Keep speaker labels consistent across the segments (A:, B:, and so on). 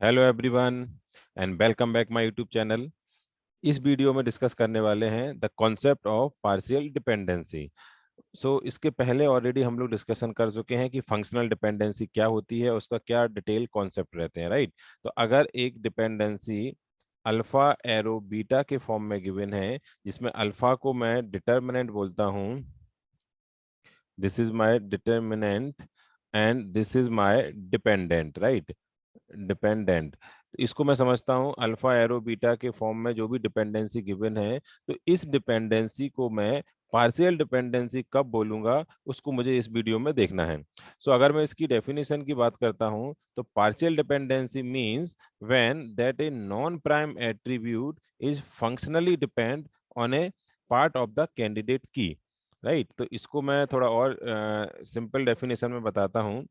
A: Hello everyone and welcome back my YouTube channel. इस video में discuss करने वाले हैं the concept of partial dependency. इसके पहले ऑलरेडी हम लोग डिस्कशन कर चुके हैं कि फंक्शनल डिपेंडेंसी क्या होती है, उसका क्या डिटेल कॉन्सेप्ट रहते हैं, राइट। तो अगर एक डिपेंडेंसी अल्फा एरो बीटा के फॉर्म में गिवन है, जिसमें अल्फा को मैं डिटर्मिनेंट बोलता हूँ, this is my determinant and this is my dependent, right. Dependent, तो इसको मैं समझता हूँ अल्फा एरो बीटा के फॉर्म में जो भी डिपेंडेंसी गिवन है, तो इस डिपेंडेंसी को मैं पार्शियल डिपेंडेंसी कब बोलूंगा, उसको मुझे इस वीडियो में देखना है। अगर मैं इसकी डेफिनेशन की बात करता हूँ, तो partial dependency means when that a non prime attribute is functionally depend on A part of the candidate की, राइट। तो इसको मैं थोड़ा और सिंपल डेफिनेशन में बताता हूँ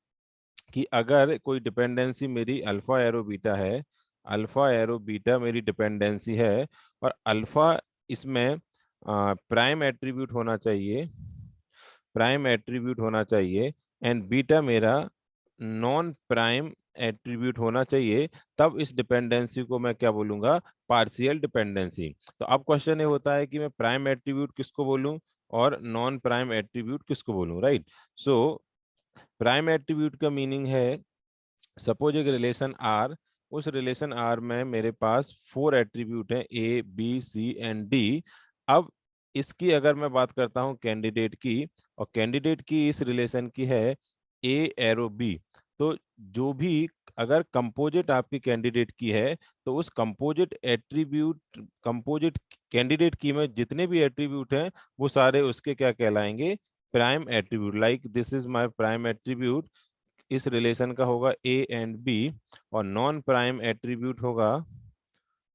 A: कि अगर कोई डिपेंडेंसी मेरी अल्फा एरो बीटा है, अल्फा एरो बीटा मेरी डिपेंडेंसी है, और अल्फा इसमें प्राइम एट्रीब्यूट होना चाहिए, प्राइम एट्रीब्यूट होना चाहिए, एंड बीटा मेरा नॉन प्राइम एट्रीब्यूट होना चाहिए, तब इस डिपेंडेंसी को मैं क्या बोलूंगा, पार्शियल डिपेंडेंसी। तो अब क्वेश्चन ये होता है कि मैं प्राइम एट्रीब्यूट किसको बोलूं और नॉन प्राइम एट्रीब्यूट किसको बोलूं, राइट। सो प्राइम एट्रीब्यूट का मीनिंग है, सपोज एक रिलेशन आर, उस रिलेशन आर में मेरे पास 4 एट्रीब्यूट हैं, A B C and D. अब इसकी अगर मैं बात करता हूं कैंडिडेट की, और कैंडिडेट की इस रिलेशन की है ए एरो बी, तो जो भी अगर कंपोजिट आपकी कैंडिडेट की है, तो उस कंपोजिट एट्रीब्यूट, कंपोजिट कैंडिडेट की में जितने भी एट्रीब्यूट हैं, वो सारे उसके क्या कहलाएंगे, prime attribute. Like this is my prime attribute, इस रिलेशन का होगा ए एंड बी, और नॉन प्राइम एट्रीब्यूट होगा,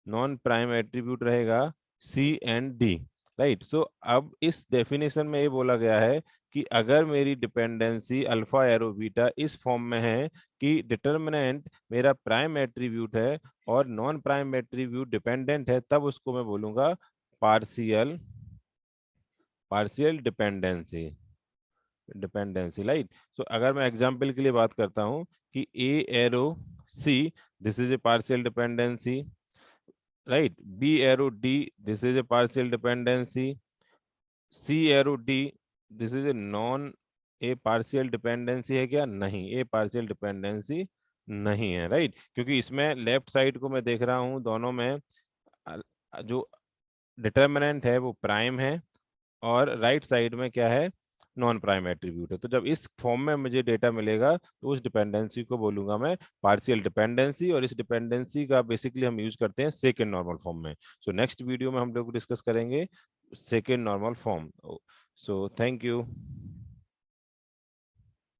A: नॉन प्राइम एट्रीब्यूट रहेगा सी एंड डी, राइट। अब इस डेफिनेशन में ये बोला गया है कि अगर मेरी डिपेंडेंसी अल्फा एरो बीटा इस फॉर्म में है कि डिटर्मिनेंट मेरा प्राइम एट्रीब्यूट है और नॉन प्राइम एट्रीब्यूट डिपेंडेंट है, तब उसको मैं बोलूंगा partial, partial dependency, dependency, right. अगर मैं एग्जांपल के लिए बात करता हूं कि A arrow C, this is a partial dependency, right. B arrow D, this is a partial dependency, C arrow D, this is a non, a partial dependency है क्या, नहीं, ए पार्शियल डिपेंडेंसी नहीं है, राइट। क्योंकि इसमें लेफ्ट साइड को मैं देख रहा हूं, दोनों में जो डिटर्मिनेंट है वो प्राइम है, और राइट साइड में क्या है, नॉन प्राइम एट्रीब्यूट है। तो जब इस फॉर्म में मुझे डेटा मिलेगा, तो उस डिपेंडेंसी को बोलूंगा मैं पार्शियल डिपेंडेंसी, और इस डिपेंडेंसी का बेसिकली हम यूज करते हैं सेकेंड नॉर्मल फॉर्म में। नेक्स्ट वीडियो में हम लोग डिस्कस करेंगे second normal form. Thank you.